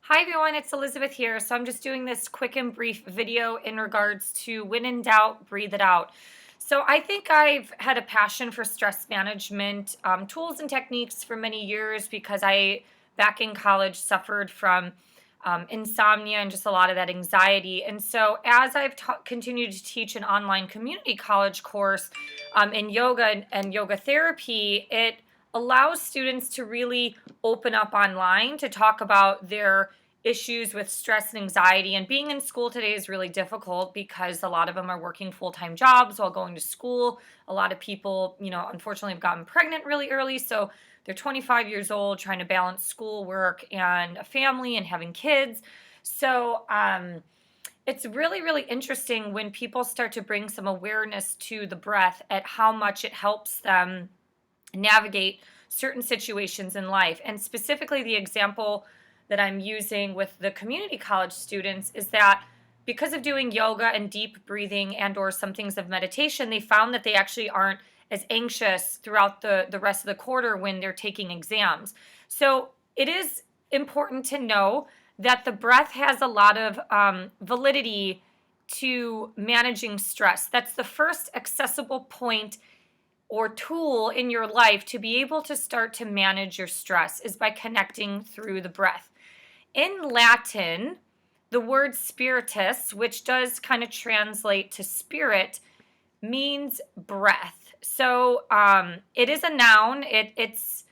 Hi everyone, it's Elizabeth here. So I'm just doing this quick and brief video in regards to when in doubt, breathe it out. So I think I've had a passion for stress management tools and techniques for many years because back in college, suffered from insomnia and just a lot of that anxiety. And so as I've continued to teach an online community college course in yoga and yoga therapy, it allows students to really open up online to talk about their issues with stress and anxiety. And being in school today is really difficult because a lot of them are working full-time jobs while going to school. A lot of people, unfortunately have gotten pregnant really early. So they're 25 years old trying to balance school, work, and a family and having kids. So it's really, really interesting when people start to bring some awareness to the breath at how much it helps them navigate certain situations in life. And specifically, the example that I'm using with the community college students is that because of doing yoga and deep breathing and or some things of meditation, they found that they actually aren't as anxious throughout the rest of the quarter when they're taking exams. So it is important to know that the breath has a lot of validity to managing stress. That's the first accessible point or tool in your life to be able to start to manage your stress is by connecting through the breath. In Latin, the word spiritus, which does kind of translate to spirit, means breath. So it is a noun. It's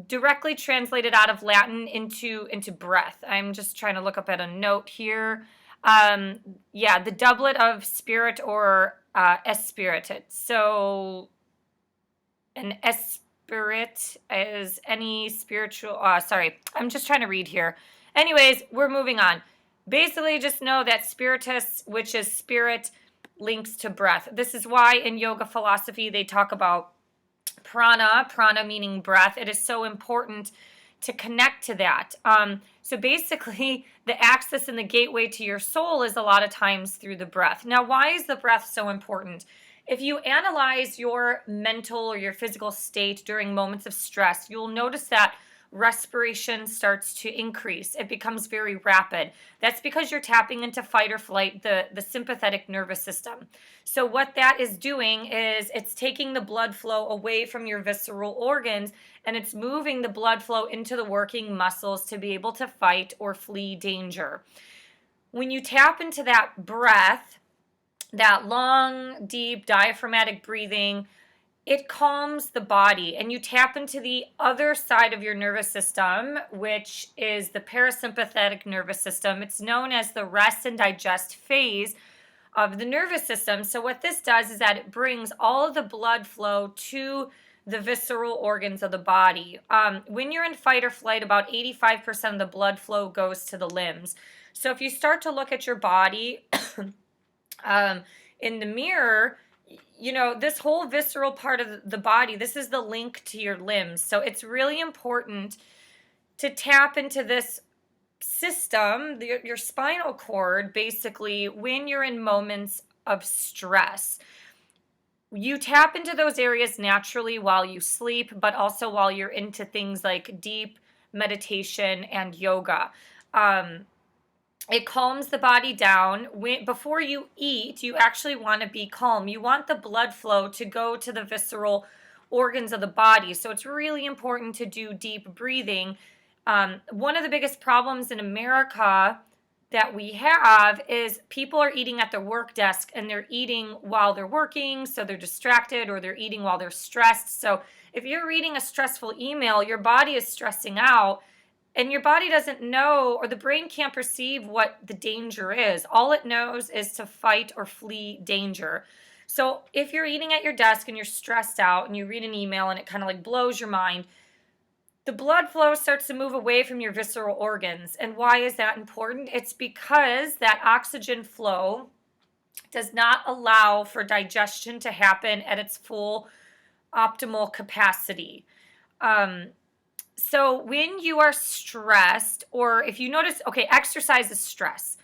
directly translated out of Latin into breath. I'm just trying to look up at a note here. The doublet of spirit or espirited. So an espirit is any spiritual, I'm just trying to read here. Anyways, we're moving on. Basically, just know that spiritus, which is spirit, links to breath. This is why in yoga philosophy they talk about prana meaning breath. It is so important to connect to that. So basically, the access and the gateway to your soul is a lot of times through the breath. Now, why is the breath so important? If you analyze your mental or your physical state during moments of stress, you'll notice that respiration starts to increase. It becomes very rapid. That's because you're tapping into fight or flight, the sympathetic nervous system. So what that is doing is it's taking the blood flow away from your visceral organs and it's moving the blood flow into the working muscles to be able to fight or flee danger. When you tap into that breath, that long, deep, diaphragmatic breathing, it calms the body and you tap into the other side of your nervous system, which is the parasympathetic nervous system. It's known as the rest and digest phase of the nervous system. So what this does is that it brings all of the blood flow to the visceral organs of the body. When you're in fight or flight, about 85% of the blood flow goes to the limbs. So if you start to look at your body in the mirror, this whole visceral part of the body, this is the link to your limbs. So it's really important to tap into this system, your spinal cord, basically, when you're in moments of stress. You tap into those areas naturally while you sleep, but also while you're into things like deep meditation and yoga. It calms the body down. Before you eat, you actually want to be calm. You want the blood flow to go to the visceral organs of the body. So it's really important to do deep breathing. One of the biggest problems in America that we have is people are eating at their work desk and they're eating while they're working, so they're distracted, or they're eating while they're stressed. So if you're reading a stressful email, your body is stressing out. And your body doesn't know, or the brain can't perceive what the danger is. All it knows is to fight or flee danger. So if you're eating at your desk and you're stressed out and you read an email and it kind of like blows your mind, the blood flow starts to move away from your visceral organs. And why is that important? It's because that oxygen flow does not allow for digestion to happen at its full optimal capacity. So when you are stressed, or if you notice, exercise is stress.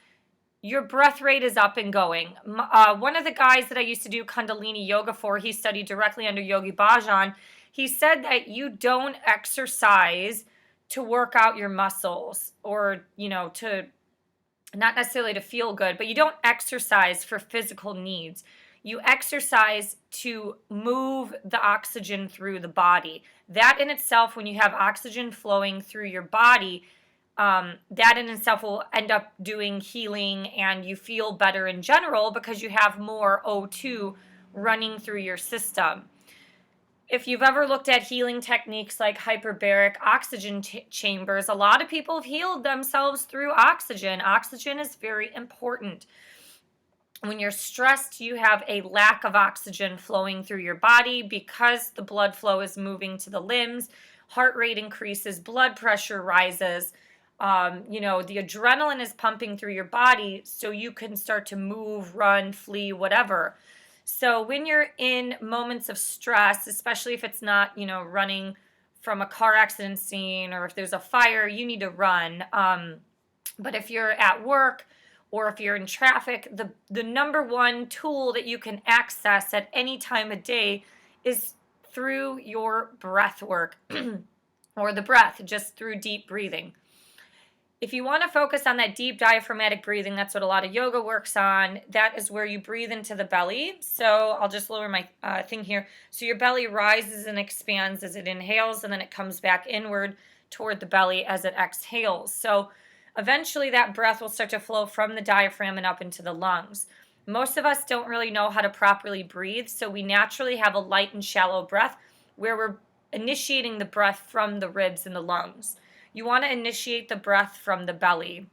Your breath rate is up and going. One of the guys that I used to do Kundalini yoga for, he studied directly under Yogi Bhajan. He said that you don't exercise to work out your muscles, or, to not necessarily to feel good, but you don't exercise for physical needs. You exercise to move the oxygen through the body. That in itself, when you have oxygen flowing through your body, that in itself will end up doing healing, and you feel better in general because you have more O2 running through your system. If you've ever looked at healing techniques like hyperbaric oxygen chambers, a lot of people have healed themselves through oxygen. Oxygen is very important. When you're stressed, you have a lack of oxygen flowing through your body because the blood flow is moving to the limbs. Heart rate increases, blood pressure rises. The adrenaline is pumping through your body so you can start to move, run, flee, whatever. So when you're in moments of stress, especially if it's not, running from a car accident scene, or if there's a fire, you need to run. But if you're at work or if you're in traffic, the number one tool that you can access at any time of day is through your breath work or the breath, just through deep breathing. If you want to focus on that deep diaphragmatic breathing, that's what a lot of yoga works on. That is where you breathe into the belly. So I'll just lower my thing here. So your belly rises and expands as it inhales, and then it comes back inward toward the belly as it exhales. So eventually that breath will start to flow from the diaphragm and up into the lungs. Most of us don't really know how to properly breathe, so we naturally have a light and shallow breath where we're initiating the breath from the ribs and the lungs. You want to initiate the breath from the belly.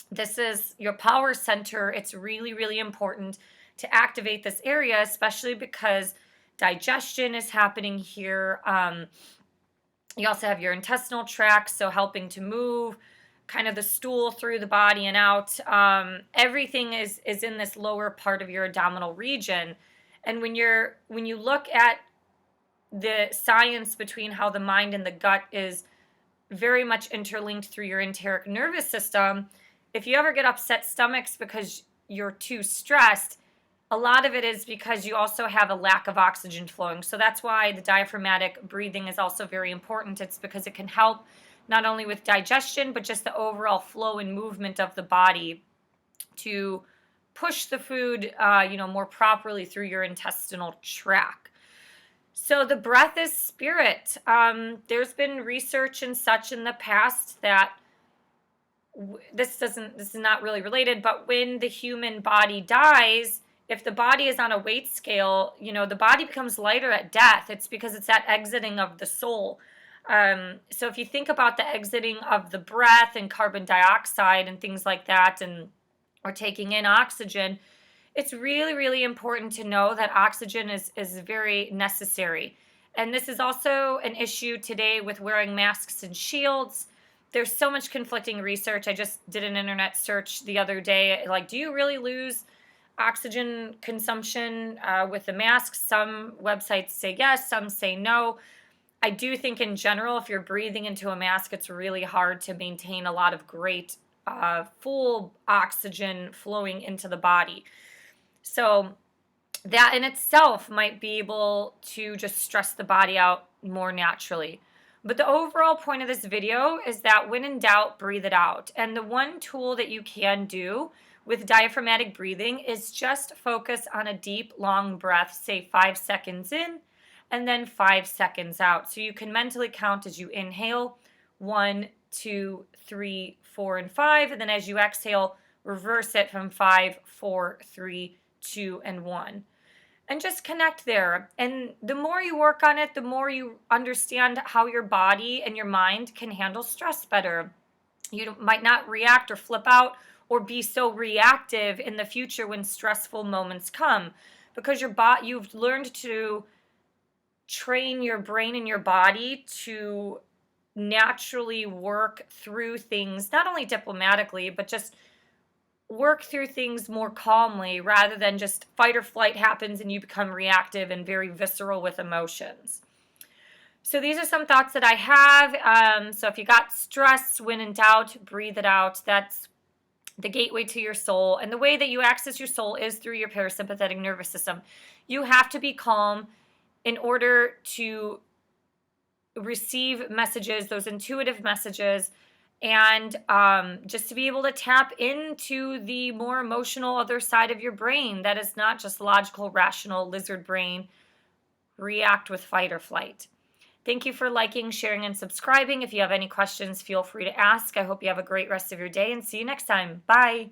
This is your power center. It's really, really important to activate this area, especially because digestion is happening here. You also have your intestinal tract, so helping to move kind of the stool through the body and out. Everything is in this lower part of your abdominal region. And when you look at the science between how the mind and the gut is very much interlinked through your enteric nervous system, if you ever get upset stomachs because you're too stressed, a lot of it is because you also have a lack of oxygen flowing. So that's why the diaphragmatic breathing is also very important. It's because it can help not only with digestion, but just the overall flow and movement of the body to push the food, more properly through your intestinal tract. So the breath is spirit. There's been research and such in the past that this is not really related, but when the human body dies, if the body is on a weight scale, the body becomes lighter at death. It's because it's that exiting of the soul. So if you think about the exiting of the breath and carbon dioxide and things like that, or taking in oxygen, it's really, really important to know that oxygen is very necessary. And this is also an issue today with wearing masks and shields. There's so much conflicting research. I just did an internet search the other day. Like, do you really lose oxygen consumption with the mask? Some websites say yes, some say no. I do think in general, if you're breathing into a mask, it's really hard to maintain a lot of great full oxygen flowing into the body. So that in itself might be able to just stress the body out more naturally. But the overall point of this video is that when in doubt, breathe it out. And the one tool that you can do with diaphragmatic breathing is just focus on a deep, long breath, say 5 seconds in and then 5 seconds out. So you can mentally count as you inhale, 1, 2, 3, 4, and 5. And then as you exhale, reverse it from 5, 4, 3, 2, and 1. And just connect there. And the more you work on it, the more you understand how your body and your mind can handle stress better. You might not react or flip out or be so reactive in the future when stressful moments come, because you've learned to train your brain and your body to naturally work through things, not only diplomatically, but just work through things more calmly, rather than just fight or flight happens and you become reactive and very visceral with emotions. So these are some thoughts that I have. So if you got stress, when in doubt, breathe it out. That's the gateway to your soul. And the way that you access your soul is through your parasympathetic nervous system. You have to be calm in order to receive messages, those intuitive messages, and just to be able to tap into the more emotional other side of your brain that is not just logical, rational lizard brain, react with fight or flight. Thank you for liking, sharing, and subscribing. If you have any questions, feel free to ask. I hope you have a great rest of your day and see you next time. Bye.